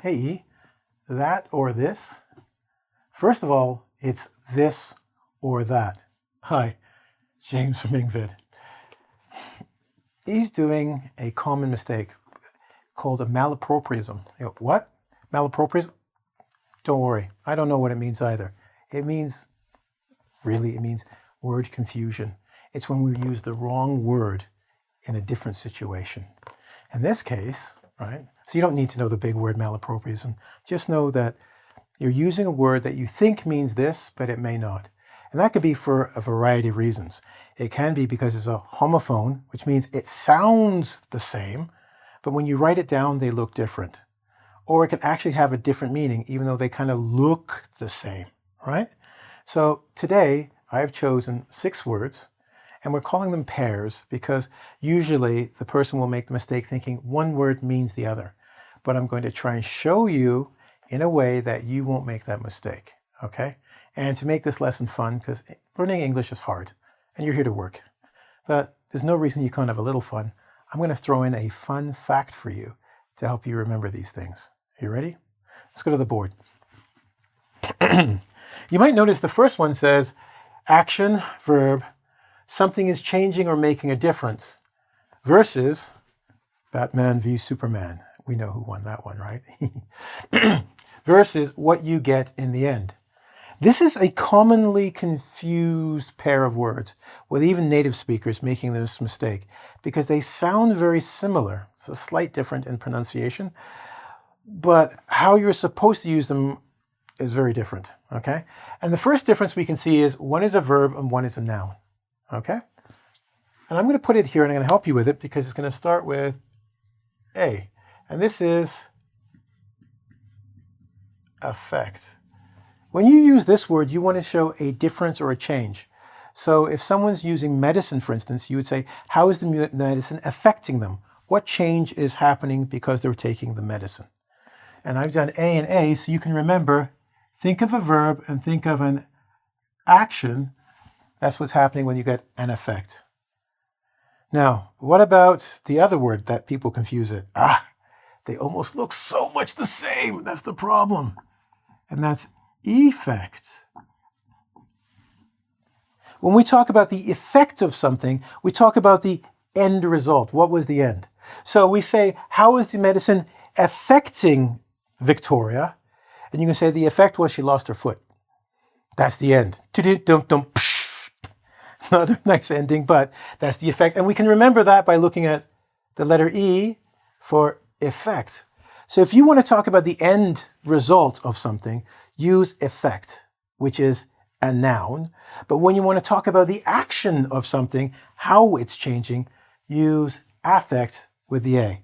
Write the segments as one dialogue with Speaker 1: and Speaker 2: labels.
Speaker 1: Hey, that or this? First of all, it's this or that. Hi, James from engVid. He's doing a common mistake called a malapropism. What? Malapropism? Don't worry, I don't know what it means either. It means word confusion. It's when we use the wrong word in a different situation. In this case, right? So you don't need to know the big word malapropism. Just know that you're using a word that you think means this, but it may not. And that could be for a variety of reasons. It can be because it's a homophone, which means it sounds the same, but when you write it down, they look different. Or it can actually have a different meaning, even though they kind of look the same, right? So today, I have chosen 6 words, and we're calling them pairs because usually the person will make the mistake thinking one word means the other. But I'm going to try and show you in a way that you won't make that mistake, okay? And to make this lesson fun, because learning English is hard, and you're here to work. But there's no reason you can't have a little fun. I'm going to throw in a fun fact for you to help you remember these things. Are you ready? Let's go to the board. You might notice the first one says action, verb, something is changing or making a difference, versus Batman v Superman. We know who won that one, right? Versus what you get in the end. This is a commonly confused pair of words, with even native speakers making this mistake, because they sound very similar. It's a slight difference in pronunciation, but how you're supposed to use them is very different, okay? And the first difference we can see is one is a verb and one is a noun, okay? And I'm going to put it here and I'm going to help you with it because it's going to start with A. And this is affect. When you use this word, you want to show a difference or a change. So if someone's using medicine, for instance, you would say, how is the medicine affecting them? What change is happening because they're taking the medicine? And I've done A and A, so you can remember, think of a verb and think of an action. That's what's happening when you get an effect. Now, what about the other word that people confuse it? They almost look so much the same. That's the problem. And that's effect. When we talk about the effect of something, we talk about the end result. What was the end? So we say, how is the medicine affecting Victoria? And you can say the effect was she lost her foot. That's the end. Not a nice ending, but that's the effect. And we can remember that by looking at the letter E for effect. So if you want to talk about the end result of something, use effect, which is a noun. But when you want to talk about the action of something, how it's changing, use affect with the A.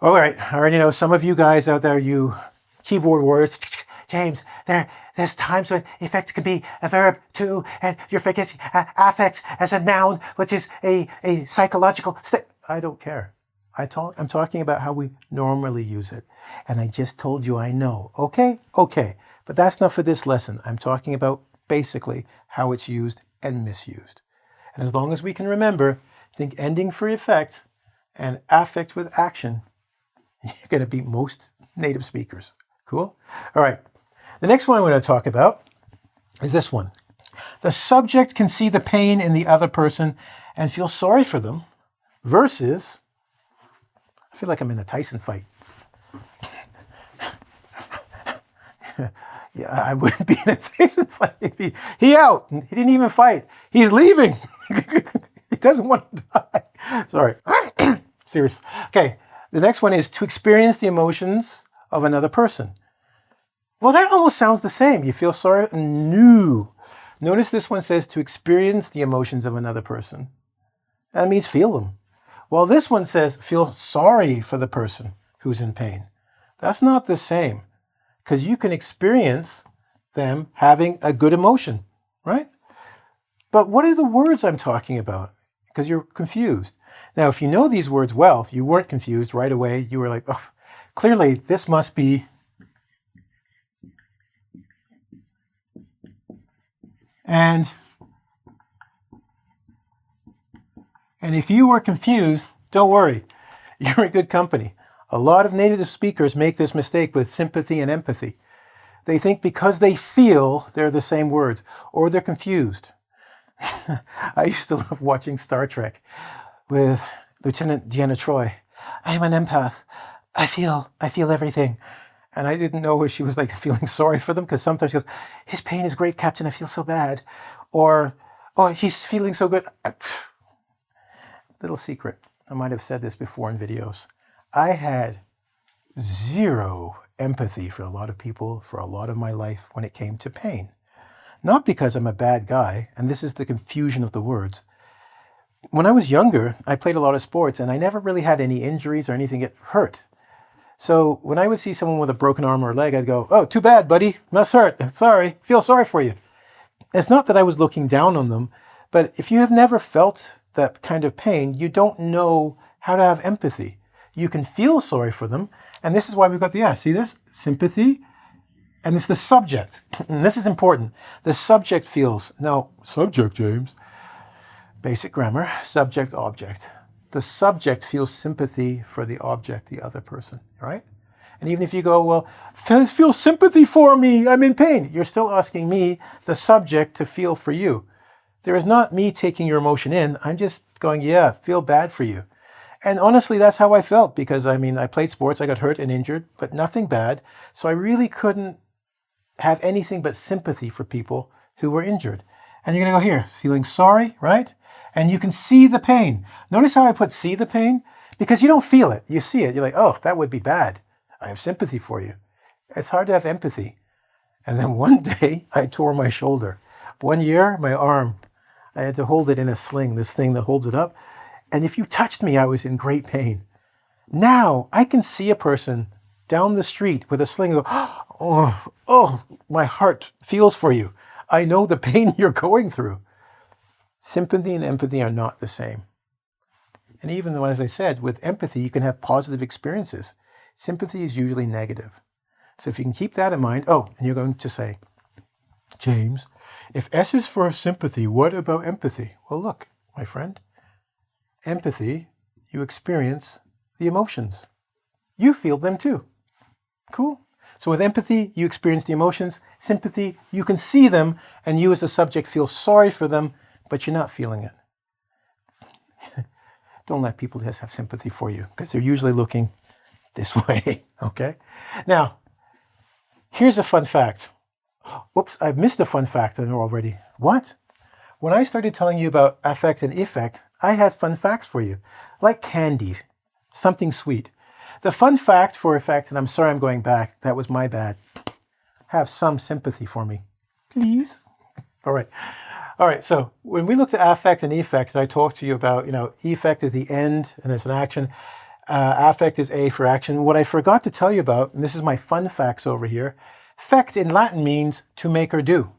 Speaker 1: All right, I already know some of you guys out there, you keyboard warriors, James, there's times when effect can be a verb too, and you're forgetting affect as a noun, which is a psychological state. I don't care. I'm talking about how we normally use it. And I just told you I know. Okay? Okay. But that's not for this lesson. I'm talking about basically how it's used and misused. And as long as we can remember, think ending for effect and affect with action, you're going to beat most native speakers. Cool? All right. The next one I'm going to talk about is this one. The subject can see the pain in the other person and feel sorry for them, versus, I feel like I'm in a Tyson fight. Yeah, I wouldn't be in a Tyson fight. He out. He didn't even fight. He's leaving. He doesn't want to die. Sorry. Serious. Okay. The next one is to experience the emotions of another person. Well, that almost sounds the same. You feel sorry? No. Notice this one says to experience the emotions of another person. That means feel them. Well, this one says feel sorry for the person who's in pain. That's not the same, because you can experience them having a good emotion, right? But what are the words I'm talking about? Because you're confused. Now, if you know these words well, if you weren't confused right away, you were like, oh, clearly this must be. And if you were confused, don't worry. You're in good company. A lot of native speakers make this mistake with sympathy and empathy. They think because they feel they're the same words, or they're confused. I used to love watching Star Trek with Lieutenant Deanna Troi. I'm an empath. I feel everything. And I didn't know if she was like feeling sorry for them, because sometimes she goes, his pain is great, Captain, I feel so bad. Or, oh, he's feeling so good. Little secret. I might have said this before in videos. I had zero empathy for a lot of people for a lot of my life when it came to pain. Not because I'm a bad guy, and this is the confusion of the words. When I was younger, I played a lot of sports, and I never really had any injuries or anything get hurt. So when I would see someone with a broken arm or leg, I'd go, oh, too bad, buddy. Must hurt. Sorry. Feel sorry for you. It's not that I was looking down on them, but if you have never felt that kind of pain, you don't know how to have empathy. You can feel sorry for them, and this is why we've got the S. See this? Sympathy, and it's the subject. And this is important. The subject feels. Now, subject, James. Basic grammar, subject, object. The subject feels sympathy for the object, the other person, right? And even if you go, well, feel sympathy for me, I'm in pain, you're still asking me, the subject, to feel for you. There is not me taking your emotion in. I'm just going, yeah, feel bad for you. And honestly, that's how I felt, because I played sports, I got hurt and injured, but nothing bad. So I really couldn't have anything but sympathy for people who were injured. And you're going to go here, feeling sorry, right? And you can see the pain. Notice how I put see the pain? Because you don't feel it. You see it. You're like, oh, that would be bad. I have sympathy for you. It's hard to have empathy. And then one day, I tore my shoulder. 1 year, my arm, I had to hold it in a sling, this thing that holds it up. And if you touched me, I was in great pain. Now, I can see a person down the street with a sling and go, oh, my heart feels for you. I know the pain you're going through. Sympathy and empathy are not the same. And even though, as I said, with empathy, you can have positive experiences. Sympathy is usually negative. So if you can keep that in mind, and you're going to say, James, if S is for sympathy, what about empathy? Well, look, my friend, empathy, you experience the emotions. You feel them too. Cool? So with empathy, you experience the emotions. Sympathy, you can see them, and you as the subject feel sorry for them, but you're not feeling it. Don't let people just have sympathy for you, because they're usually looking this way, okay? Now, here's a fun fact. Oops, I've missed a fun fact I know already. What? When I started telling you about affect and effect, I had fun facts for you, like candy, something sweet. The fun fact for effect, and I'm sorry I'm going back, that was my bad. Have some sympathy for me, please. All right, so when we looked at affect and effect, and I talked to you about, effect is the end and it's an action. Affect is A for action. What I forgot to tell you about, and this is my fun facts over here, fect in Latin means to make or do.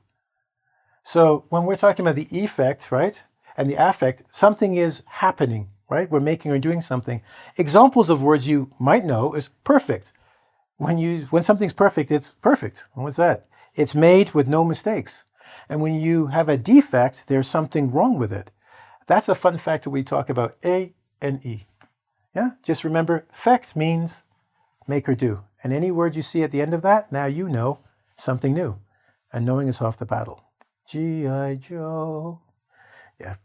Speaker 1: So when we're talking about the effect, right, and the affect, something is happening, right? We're making or doing something. Examples of words you might know is perfect. When something's perfect, it's perfect. What's that? It's made with no mistakes. And when you have a defect, there's something wrong with it. That's a fun fact that we talk about, A and E. Yeah, just remember, fect means make or do. And any word you see at the end of that, now you know something new. And knowing is half the battle. G.I. Joe. Yeah,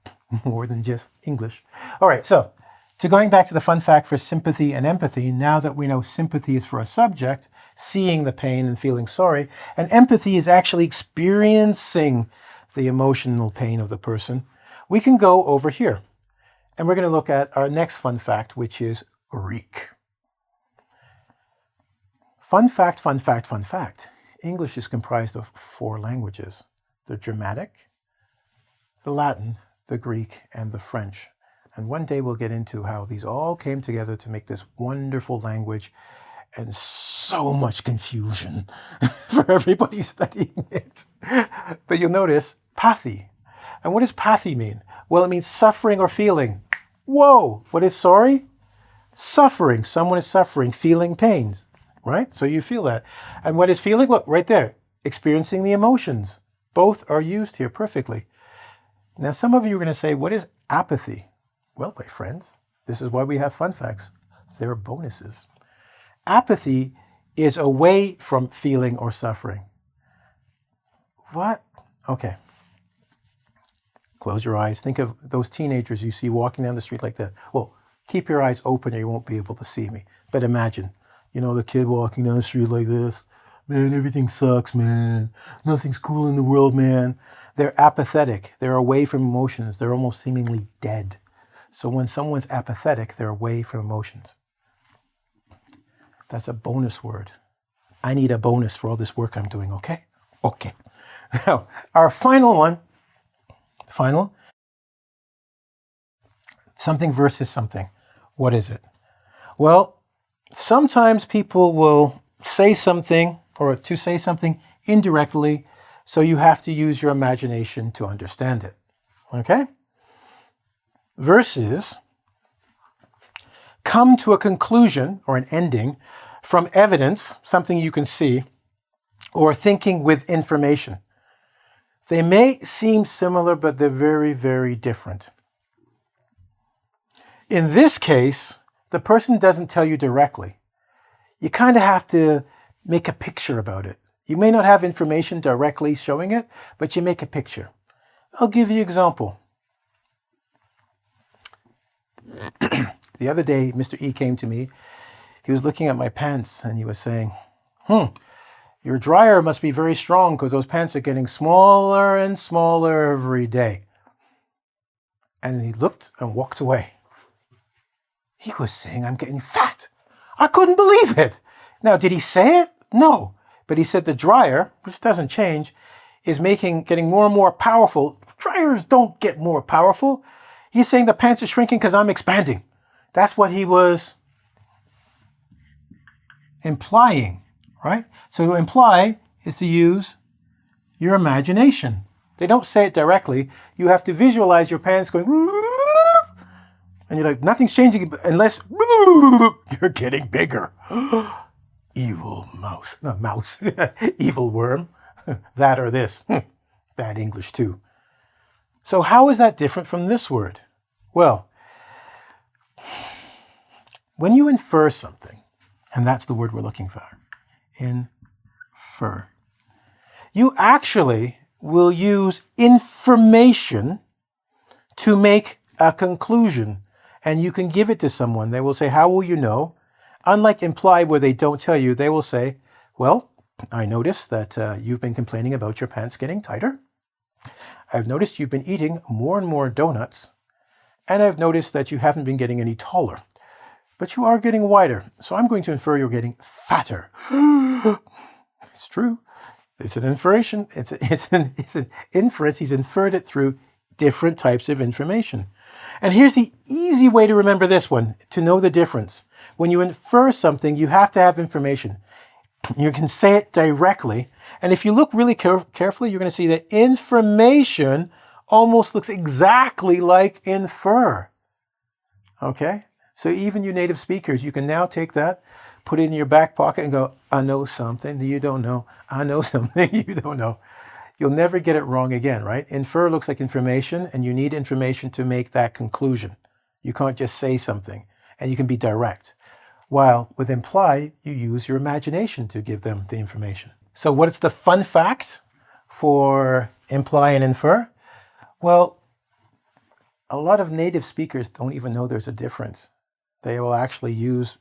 Speaker 1: more than just English. All right, so going back to the fun fact for sympathy and empathy, now that we know sympathy is for a subject, seeing the pain and feeling sorry, and empathy is actually experiencing the emotional pain of the person, we can go over here. And we're going to look at our next fun fact, which is Greek. Fun fact, fun fact, fun fact. English is comprised of 4 languages: the Germanic, the Latin, the Greek, and the French. And one day we'll get into how these all came together to make this wonderful language, and so much confusion for everybody studying it. But you'll notice pathy. And what does pathy mean? Well, it means suffering or feeling. Whoa! What is sorry? Suffering. Someone is suffering, feeling pains, right? So you feel that. And what is feeling? Look, right there. Experiencing the emotions. Both are used here perfectly. Now, some of you are going to say, what is apathy? Well, my friends, this is why we have fun facts. They're bonuses. Apathy is away from feeling or suffering. What? Okay. Close your eyes. Think of those teenagers you see walking down the street like that. Well, keep your eyes open or you won't be able to see me. But imagine, the kid walking down the street like this. Man, everything sucks, man. Nothing's cool in the world, man. They're apathetic. They're away from emotions. They're almost seemingly dead. So when someone's apathetic, they're away from emotions. That's a bonus word. I need a bonus for all this work I'm doing, okay? Okay. Now, our final one, something versus something. What is it? Well, sometimes people will say something or to say something indirectly, so you have to use your imagination to understand it, okay? Versus come to a conclusion or an ending from evidence, something you can see, or thinking with information. They may seem similar, but they're very, very different. In this case, the person doesn't tell you directly. You kind of have to make a picture about it. You may not have information directly showing it, but you make a picture. I'll give you an example. The other day, Mr. E came to me. He was looking at my pants and he was saying, your dryer must be very strong because those pants are getting smaller and smaller every day. And he looked and walked away. He was saying, I'm getting fat. I couldn't believe it. Now, did he say it? No. But he said the dryer, which doesn't change, is getting more and more powerful. Dryers don't get more powerful. He's saying the pants are shrinking because I'm expanding. That's what he was implying, right? So to imply is to use your imagination. They don't say it directly. You have to visualize your pants going, and you're like, nothing's changing unless you're getting bigger. Evil mouse, not mouse, evil worm, that or this. Bad English too. So how is that different from this word? Well, when you infer something, and that's the word we're looking for, infer, you actually will use information to make a conclusion, and you can give it to someone. They will say, how will you know? Unlike imply, where they don't tell you, they will say, well, I noticed that you've been complaining about your pants getting tighter. I've noticed you've been eating more and more donuts, and I've noticed that you haven't been getting any taller, but you are getting wider. So I'm going to infer you're getting fatter. It's true. It's an inference. It's an inference. He's inferred it through different types of information. And here's the easy way to remember this one, to know the difference. When you infer something, you have to have information. You can say it directly. And if you look really carefully, you're going to see that information almost looks exactly like infer. Okay? So even you native speakers, you can now take that, put it in your back pocket and go, I know something that you don't know. I know something you don't know. You'll never get it wrong again, right? Infer looks like information, and you need information to make that conclusion. You can't just say something, and you can be direct. While with imply, you use your imagination to give them the information. So what's the fun fact for imply and infer? Well, a lot of native speakers don't even know there's a difference. They will actually use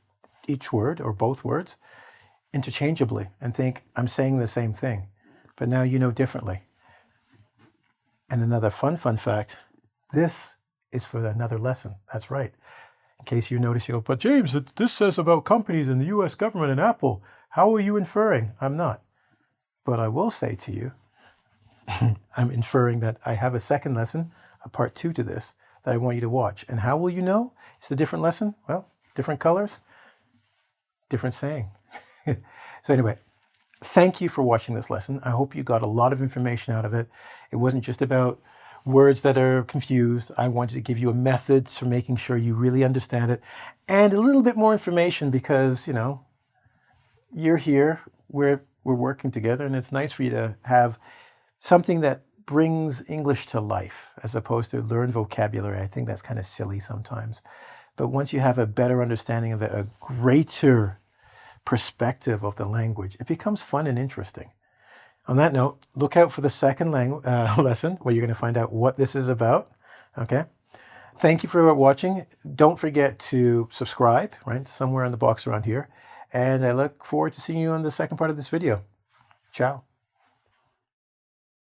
Speaker 1: each word or both words interchangeably and think, I'm saying the same thing. But now you know differently. And another fun fact, this is for another lesson. That's right. In case you notice, you go, but James, this says about companies in the US government and Apple. How are you inferring? I'm not. But I will say to you, I'm inferring that I have a second lesson, a part 2 to this, that I want you to watch. And how will you know it's a different lesson? Well, different colors, different saying. So anyway, thank you for watching this lesson. I hope you got a lot of information out of it. It wasn't just about words that are confused. I wanted to give you a method for making sure you really understand it, and a little bit more information because, you're here, we're working together, and it's nice for you to have something that brings English to life as opposed to learn vocabulary. I think that's kind of silly sometimes. But once you have a better understanding of it, a greater perspective of the language, it becomes fun and interesting. On that note, look out for the second lesson where you're going to find out what this is about. Okay. Thank you for watching. Don't forget to subscribe, right? Somewhere in the box around here. And I look forward to seeing you on the second part of this video. Ciao.